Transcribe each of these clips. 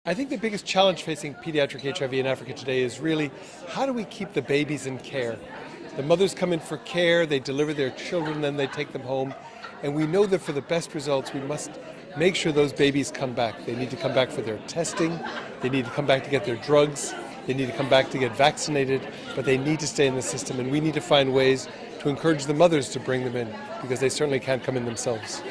I think the biggest challenge facing pediatric HIV in Africa today is really how do we keep the babies in care? The mothers come in for care, they deliver their children, then they take them home. And we know that for the best results, we must make sure those babies come back. They need to come back for their testing, they need to come back to get their drugs, they need to come back to get vaccinated, but they need to stay in the system. And we need to find ways to encourage the mothers to bring them in, because they certainly can't come in themselves.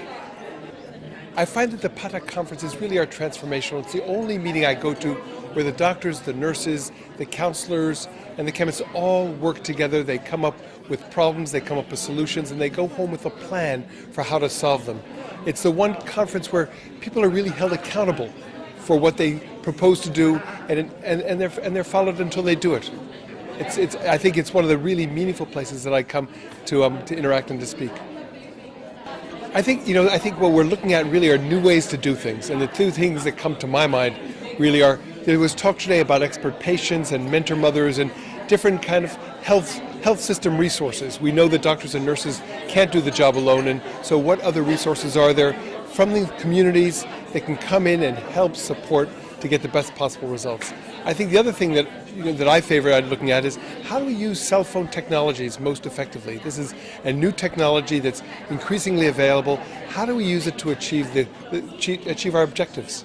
I find that the PATAC conferences really are transformational. It's the only meeting I go to where the doctors, the nurses, the counselors, and the chemists all work together. They come up with problems, they come up with solutions, and they go home with a plan for how to solve them. It's the one conference where people are really held accountable for what they propose to do, and they're followed until they do it. I think it's one of the really meaningful places that I come to interact and to speak. I think what we're looking at really are new ways to do things, and the two things that come to my mind really are, there was talk today about expert patients and mentor mothers and different kind of health system resources. We know that doctors and nurses can't do the job alone, and so what other resources are there from the communities that can come in and help support to get the best possible results? I think the other thing that I favor looking at is how do we use cell phone technologies most effectively? This is a new technology that's increasingly available. How do we use it to achieve our objectives?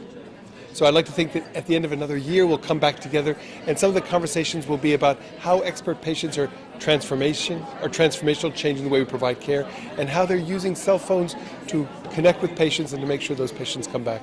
So I'd like to think that at the end of another year we'll come back together, and some of the conversations will be about how expert patients are transformational, changing the way we provide care, and how they're using cell phones to connect with patients and to make sure those patients come back.